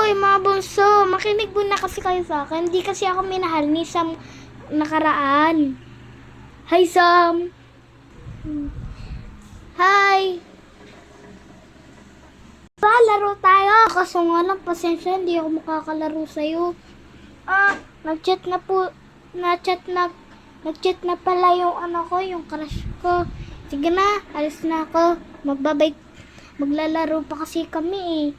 Hoy, mga bunso, makinig muna kasi kayo sa akin. Hindi kasi ako minahal ni Sam nakaraan. Hi, Sam. Hi. Laro tayo. Kaso nga lang, pasensya, hindi ako makakalaro sa'yo. Nag-chat na po, nag-chat na pala yung yung crush ko. Sige na, alis na ako. Maglalaro pa kasi kami eh.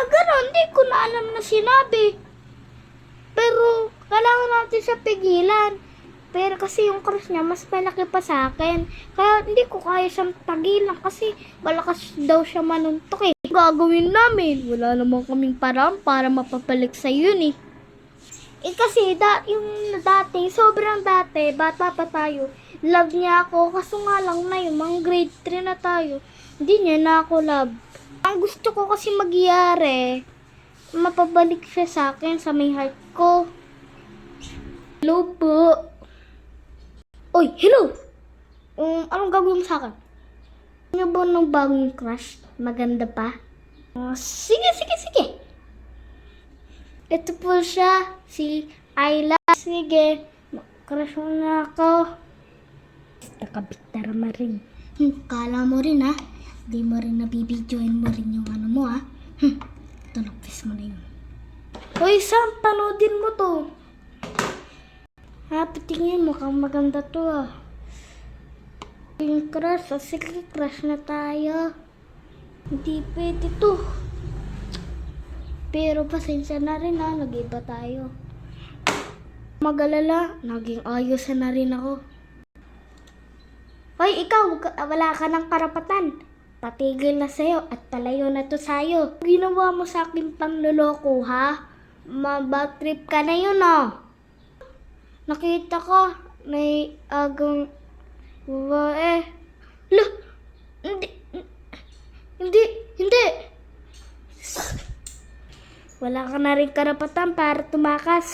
Ganon, hindi ko na alam na sinabi. Pero, kailangan natin siya pigilan. Pero kasi yung crush niya, mas malaki pa sa akin. Kaya hindi ko kaya siyang tagilan kasi malakas daw siya manuntok eh. Gagawin namin. Wala naman kaming paraan para mapapalik sa yun eh. Kasi yung dati, sobrang dati, bata pa tayo. Love niya ako. Kaso nga lang na yun, mga grade 3 na tayo. Hindi niya na ako love. Ang gusto ko kasi magyari, mapabalik siya sa akin sa may heart ko. Hello po. Oy, hello! Anong gagawin mo sa akin? Ano ba ng bagong crush? Maganda pa? Sige. Ito po siya, si Ayla. Sige, crush mo na ako. Nakabitara mo rin. Kala mo rin ha? Di mo rin nabibidyoin mo rin yung ano mo ha? Tunapis mo na yun. Hoy Sam, panoodin mo to. Patingin mo kang maganda to ah. Yung crush, sige crush na tayo. Hindi pwede to. Pero pasensya na rin ha, nag-iba tayo. Mag-alala, naging ayos na rin ako. Hoy, ikaw, wala ka ng karapatan. Patigil na sa'yo at palayo na to sa'yo. Ginawa mo sa akin pangloloko ha? Mabad trip ka na yun ah. Nakita ko, may agang babae. Lah, hindi. Wala ka na rin karapatan para tumakas.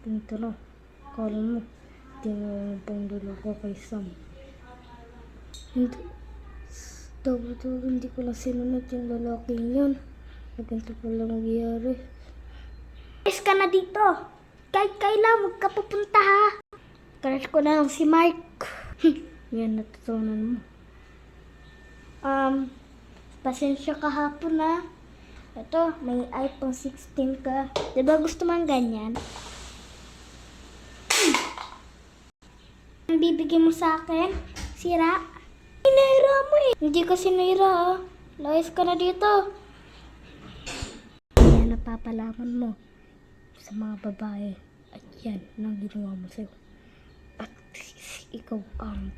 Ito na, kala mo, tinawang dulo ko kay Sam. Hindi ko lang sinunod yung lalaking yun. Naganto pala nangyayari. Alis ka na dito. Kahit kailan, huwag ka pupunta ha. Crush ko na lang si Mark. Yan, natutunan mo. Pasensya kahapon na. Ito, may iPhone 16 ka. Diba gusto man ganyan? Ang bibigyan mo sa akin? Sira? Sinira mo eh. Hindi ka sinira ah. Layas ka na dito. Yan napapalaman mo sa mga babae. At yan, nang ginawa mo sa'yo. At ikaw ang